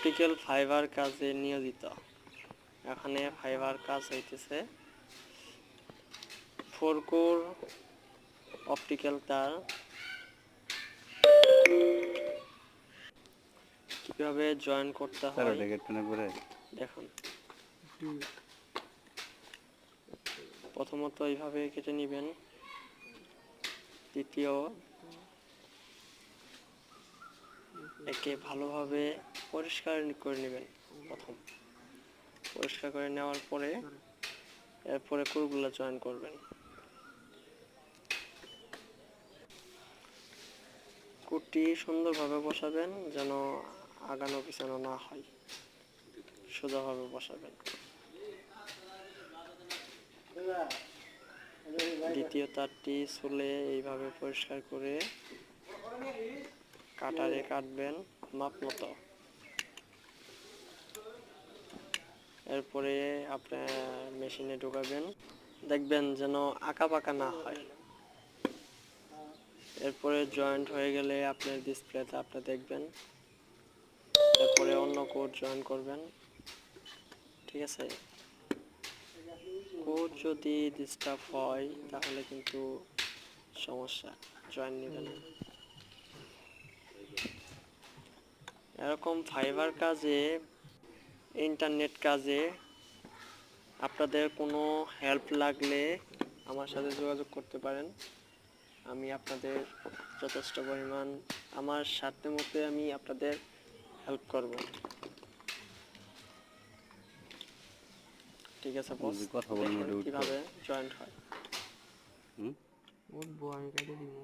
Optical fibre কাজে নিয়োজিত। এখানে ফাইবার কাজ হইতেছে 4 কোর অপটিক্যাল তার কিভাবে জয়েন করতে হয় দেখুন। প্রথমত এইভাবে কেটে নেবেন, দ্বিতীয় একে ভালোভাবে পরিষ্কার করে নেবেন। প্রথম পরিষ্কার করে নেওয়ার পরে এরপরে কোরগুলো জয়েন করবেন। কোরটি সুন্দরভাবে বসাবেন যেন আগানো পিছানো না হয়, সোজাভাবে বসাবেন। দ্বিতীয় তারটি চুলে এইভাবে পরিষ্কার করে কাটারে কাটবেন মাপ মতো। এরপরে আপনার মেশিনে ঢোকাবেন, দেখবেন যেন আঁকা বাঁকা না হয়। এরপরে জয়েন্ট হয়ে গেলে আপনার ডিসপ্লেতে আপনি দেখবেন। এরপরে অন্য কোড জয়েন করবেন, ঠিক আছে। কোড যদি ডিস্টার্ব হয় তাহলে কিন্তু সমস্যা, জয়েন নেবে না। এরকম ফাইবার কাজে, ইন্টারনেট কাজে আপনাদের কোনো হেল্প লাগলে আমার সাথে যোগাযোগ করতে পারেন। আমি আপনাদের যথেষ্ট পরিমাণ আমার সাধ্য মতে আমি আপনাদের হেল্প করব। ঠিক আছে বস, দেখেন কিভাবে জয়েন্ট হয়। উঠবো আমি কেটে দিব।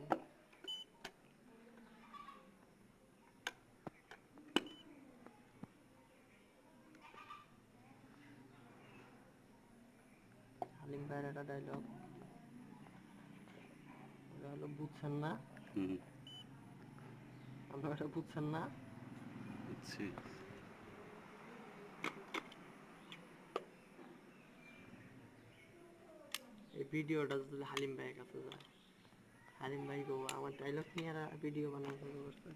হালিম ভাইয়ের একটা ডায়লগ হলো, বুঝছেন না? আপনারা এটা বুঝছেন না? এই ভিডিওটা যদি হালিম ভাইয়ের কাছে যায়, হালিম ভাই গো আমার ডায়লগ নিয়ে ভিডিও বানানো শুরু করছে।